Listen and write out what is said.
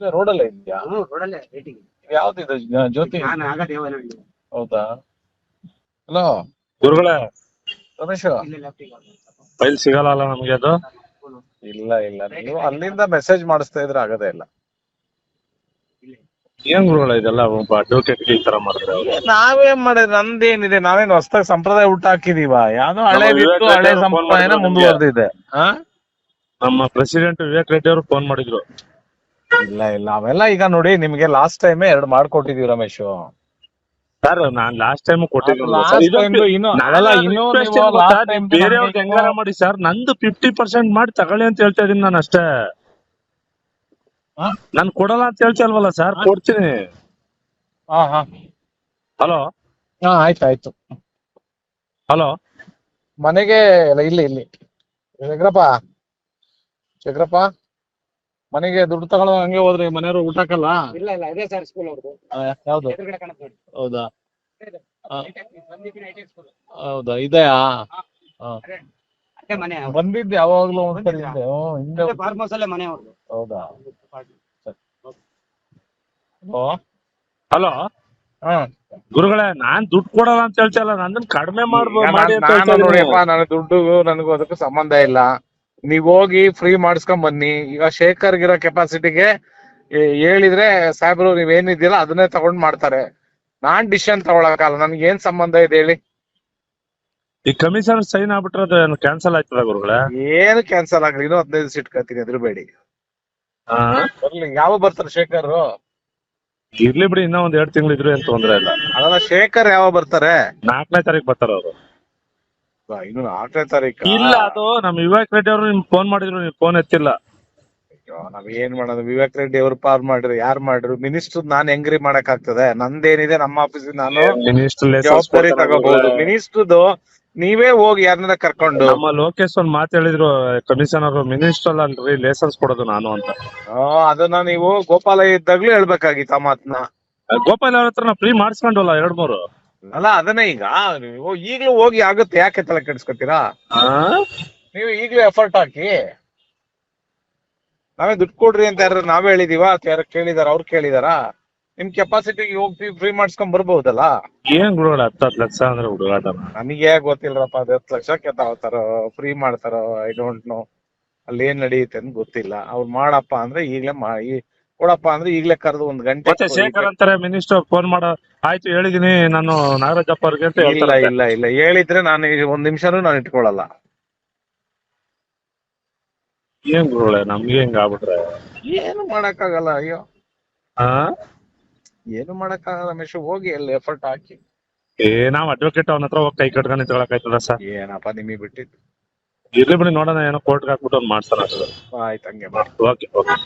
ರೋಡಲ್ಲೇ ಇದೆಯಾ? ರೋಡಲ್ಲೇ ರೇಟಿಂಗ್. ಯಾವ್ದಿದೆ ಜ್ಯೋತಿ? ನಾನು ಆಗ ದೇವನಹಳ್ಳಿ. ಹೌದಾ? ಹಲೋ ಗುರುಗಳೇ, ರಮೇಶ್. ಇಲ್ಲಿ ಲೆಫ್ಟಿಗೆ ಫೈಲ್ ಸಿಗಲ್ಲ ನಮ್ಗೆ ಅದು. ಇಲ್ಲ ಇಲ್ಲ, ನೀವು ಅಲ್ಲಿಂದ ಮೆಸೇಜ್ ಮಾಡಿಸ್ತಾ ಇದ್ರೆ ಆಗದೇ ಇಲ್ಲ. ಏನ್ ಗುರುಗಳೇ ಇದೆಲ್ಲ, ಒಬ್ಬ ಅಡ್ವೊಕೇಟ್ ಈ ತರ ಮಾಡಿದ್ರೆ ಅವ್ರು? ನಾವೇನ್ ಮಾಡಿದ್ರೆ ನಂದೇನಿದೆ, ನಾವೇನ್ ಹೊಸ್ದಾಗಿ ಸಂಪ್ರದಾಯ ಹುಟ್ಟು ಹಾಕಿದೀವ? ಯಾವ್ದೋ ನಮ್ಮ ಹಳೇದಿತ್ತು, ವಿವೇಕ್ ಹಳೆ ರೆಡ್ಡಿ ಅವ್ರು ಫೋನ್ ಸಂಪ್ರದಾಯನ ಮಾಡಿದ್ರು ನಿಮ್ಗೆ. ಮುಂದುವರೆದಿದೆ. ನಮ್ಮ ಪ್ರೆಸಿಡೆಂಟ್ ವಿವೇಕ್ ರೆಡ್ಡಿ ಅವರು ಫೋನ್ ಮಾಡಿದ್ರು. ಇಲ್ಲ ಇಲ್ಲ, ಅವೆಲ್ಲ ಈಗ ನೋಡಿ, ನಿಮ್ಗೆ ಲಾಸ್ಟ್ ಟೈಮ್ 2 ಮಾಡ್ಕೊಟ್ಟಿದೀವಿ ರಮೇಶ್. ಸರ್ ನಾನ್ ಲಾಸ್ಟ್ ಟೈಮ್ ಕೊಟ್ಟಿದ್ದೀನಿ ಲಾಸ್ಟ್ ಸರ್. ಟೈಮ್ ಇನ್ನು ಅವೆಲ್ಲ ಇನ್ನೂ ನೀವು ಲಾಸ್ಟ್ ಟೈಮ್ ಬೇರೆಯವ್ರಿಗೆ ಹೆಂಗಾರ ಮಾಡಿ ಸರ್, ನಂದು 50% ಮಾಡಿ ತಗೊಳ್ಳಿ ಅಂತ ಹೇಳ್ತಾ ಇದೀನಿ ನಾನು ಅಷ್ಟೇ. ನಾನ್ ಕೊಡಲ್ಲ ಅಂತ ಹೇಳ್ತಾ ಇಲ್ವಲ್ಲ ಸರ್, ಕೊಡ್ತೀನಿ. ಹಾ ಹಾ ಹಲೋ ಹಾ, ಆಯ್ತು. ಹಲೋ, ಮನೆಗೆ ಇಲ್ಲಿ ಶಂಕರಪ್ಪ ಮನೆಗೆ ದುಡ್ಡು ತಗೊಳ್ಳೋ ಹಂಗೆ ಹೋದ್ರಿ, ಮನೆಯವರು ಊಟ ಹಾಕಲ್ಲ? ಇಲ್ಲ ಇಲ್ಲ, ಇದೇ ಸರ್ ಸ್ಕೂಲ್ ಅವ್ರದ್ದು. ಯಾವ್ದು? ಎದುರುಗಡೆ ಕಾಣುತ್ತೆ ನೋಡಿ. ಹೌದಾ? ಸಂದೀಪಿನ ಐಟಿ ಸ್ಕೂಲ್. ಹೌದಾ, ಇದೆಯಾ? ಅದೇ ಮನೆ ಅವ್ರ್ದು. ಬಂದಿದ್ದು ಯಾವಾಗ್ಲೂ ಒಂದ್ಸರಿ ಹಿಂದೆ. ಹಿಂದೆ. ಅದೇ ಫಾರ್ಮ್ ಹೌಸ್ ಅಲ್ಲೇ ಮನೆ ಅವ್ರದ್ದು. ಹೌದಾ? ಹಲೋ ಹಾ, ಗುರುಗಳೇ, ನಾನ್ ದುಡ್ಡು ಕೊಡಲ್ಲ ಅಂತ ಹೇಳ್ತಾ ಇಲ್ಲ, ನಂದನ್ ಕಡಿಮೆ ಮಾಡಿ ಅಂತ ಹೇಳ್ತಾ ನಾನು ಇದೀನಿ. ನೋಡಿಯಪ್ಪ, ನನ್ನ ದುಡ್ಡು ನನಗೂ ಅದಕ್ಕೂ ಸಂಬಂಧ ಇಲ್ಲ. ನೀವ್ ಹೋಗಿ ಫ್ರೀ ಮಾಡಿಸ್ಕೊಂಡ್ ಬನ್ನಿ. ಈಗ ಶೇಖರ್ಗಿರೋ ಕೆಪಾಸಿಟಿಗೆ ಹೇಳಿದ್ರೆ ಸಾಹೇಬ್ರು ನೀವೇನಿದ್ದೀರಾ ಅದನ್ನೇ ತಗೊಂಡ್ ಮಾಡ್ತಾರೆ. ನಾನ್ ಡಿಸಿಷನ್ ತಗೊಳಕಲ್ಲ, ನನ್ಗೆ ಏನ್ ಸಂಬಂಧ ಇದೆ ಹೇಳಿ? ಈ ಕಮಿಷನ್ ಸೈನ್ ಆಗ್ಬಿಟ್ರೆ ಅದು ಕ್ಯಾನ್ಸಲ್ ಆಯ್ತದ ಗುರುಗಳೇ? ಏನು ಕ್ಯಾನ್ಸಲ್ ಆಗ್ಲಿ, ಇನ್ನೂ 15 ಸೀಟ್ ಕತ್ತೀನಿ, ಎದುರುಬೇಡಿ. ಬರ್ಲಿ, ಯಾವ ಬರ್ತಾರೆ ಶೇಖರ್? ಇರ್ಲಿ ಬಿಡಿ, ಇನ್ನೂ ಒಂದ್ 2 ತಿಂಗಳು ಇದ್ರೆ ಏನ್ ತೊಂದ್ರೆ ಇಲ್ಲ. ಅದಲ್ಲ, ಶೇಖರ್ ಯಾವ ಬರ್ತಾರೆ? 4ನೇ ತಾರೀಕು ಬರ್ತಾರ ಅವರು. ಇನ್ನು 4ನೇ ತಾರೀಕು? ಇಲ್ಲ, ಅದು ನಮ್ ವಿವೇಕ್ ರೆಡ್ಡಿ ಅವರು ನಿಮ್ಗೆ ಫೋನ್ ಮಾಡಿದ್ರು, ನೀವು ಫೋನ್ ಎತ್ತಿಲ್ಲ. ನಾವ್ ಏನ್ ಮಾಡೋದು? ವಿವೇಕ್ ರೆಡ್ಡಿ ಅವ್ರು ಪಾರ್ ಮಾಡ್ರಿ, ಯಾರು ಮಾಡ್ರು? ಮಿನಿಸ್ಟರ್ ನಾನ್ ಹೆಂಗ್ರಿ ಮಾಡಕ್ ಆಗ್ತದೆ? ನಂದೇನಿದೆ, ನಮ್ಮ ಆಫೀಸ್ ನಾನು ಜವಾಬ್ದಾರಿ ತಗೋಬಹುದು. ಮಿನಿಸ್ಟರ್ದು ನೀವೇ ಹೋಗಿ ಯಾರನ್ನ ಕರ್ಕೊಂಡು. ನಮ್ಮ ಲೋಕೇಶ್ ಒಂದ್ ಮಾತು ಹೇಳಿದ್ರು, ಕಮಿಷನರ್ ಮಿನಿಸ್ಟರ್ ಅಲ್ರಿ ಲೈಸೆನ್ಸ್ ಕೊಡೋದು ನಾನು ಅಂತ. ಅದನ್ನ ನೀವು ಗೋಪಾಲ ಇದ್ದಾಗ್ಲೂ ಹೇಳ್ಬೇಕಾಗಿತ್ತು ಆ ಮಾತನ್ನ. ಗೋಪಾಲ್ ಅವ್ರ ಹತ್ರ ನಾವು ಫ್ರೀ ಮಾಡಿಸ್ಕೊಂಡಲ್ಲ 2-3. ಅಲ್ಲ, ಅದನ್ನ ಈಗ ನೀವು ಈಗ್ಲೂ ಹೋಗಿ ಆಗುತ್ತೆ, ಯಾಕೆ ತಲೆ ಕೆಡಿಸ್ಕೊತೀರಾ? ನೀವು ಈಗ್ಲೂ ಎಫರ್ಟ್ ಹಾಕಿ. ನಾವೇ ದುಡ್ಡು ಕೊಡ್ರಿ ಅಂತ ಯಾರು ನಾವೇ ಹೇಳಿದೀವ? ಯಾರು ಕೇಳಿದಾರ? ಅವ್ರು ಕೇಳಿದಾರ? ನಿಮ್ ಕೆಪಾಸಿಟಿಗೆ ಹೋಗಿ ಫ್ರೀ ಮಾಡಿಸ್ಕೊಂಡ್ ಬರ್ಬಹುದಲ್ಲ? ಏನ್ ಗುರುಗಳ 10 ಲಕ್ಷ ಅಂದ್ರೆ ಹುಡುಗಾಟ? ನನಗೆ ಗೊತ್ತಿಲ್ರಪ್ಪ, ಅದು 10 ಲಕ್ಷಕ್ಕೆ ತಾವತಾರೋ ಫ್ರೀ ಮಾಡ್ತಾರೋ ಐ ಡೋಂಟ್ ನೋ. ಅಲ್ಲಿ ಏನ್ ನಡೆಯುತ್ತೆ ಅಂತ ಗೊತ್ತಿಲ್ಲ. ಅವ್ರು ಮಾಡಪ್ಪ ಅಂದ್ರೆ ಈಗ್ಲೇ ಕೊಡಪ್ಪ ಅಂದ್ರೆ ಈಗ್ಲೇ ಕರೆದು 1 ಗಂಟೆ. ಮತ್ತೆ ಶೇಖರ್ ಅಂತಾರೆ ಮಿನಿಸ್ಟರ್ ಫೋನ್ ಮಾಡೋ, ಆಯ್ತು ಹೇಳಿದೀನಿ ನಾನು ನಾಗರಾಜಪ್ಪ ಅವ್ರಿಗೆ ಅಂತ ಇಲ್ಲ ಹೇಳ್ತಾರೆ. ಇಲ್ಲ ಇಲ್ಲ, ಹೇಳಿದ್ರೆ ನಾನು 1 ನಿಮಿಷನೂ ನಾನು ಇಟ್ಕೊಳಲ್ಲ. ಏನ್ ಗುರುಗಳೇ, ನಮ್ಗೆ ಹೆಂಗ್ ಆಗ್ಬಿಟ್ರೆ? ಏನು ಮಾಡಕ್ಕಾಗಲ್ಲ. ಅಯ್ಯೋ, ಹಾ, ಏನು ಮಾಡಕ್ಕಾಗಲ್ಲ ರಮೇಶ್. ಹೋಗಿ ಅಲ್ಲಿ ಎಫರ್ಟ್ ಹಾಕಿ. ನಾವ್ ಅಡ್ವೊಕೇಟ್ ಅವನ ಹತ್ರ ಹೋಗಿ ಕೈ ಕಟ್ಕೊಂಡು ನಿಂತ್ಕೊಳಕಾಯ್ತದ ಸರ್? ಏನಪ್ಪ ನಿಮಗೆ ಬಿಟ್ಟಿದ್ದು. ಇರ್ಲಿ ಬಿಡಿ, ನೋಡೋಣ, ಏನೋ ಕೋರ್ಟ್ಗೆ ಹಾಕ್ಬಿಟ್ಟು ಅವ್ನು ಮಾಡ್ತಾರ. ಆಯ್ತು, ಹಂಗೆ ಮಾಡಿ. Okay okay.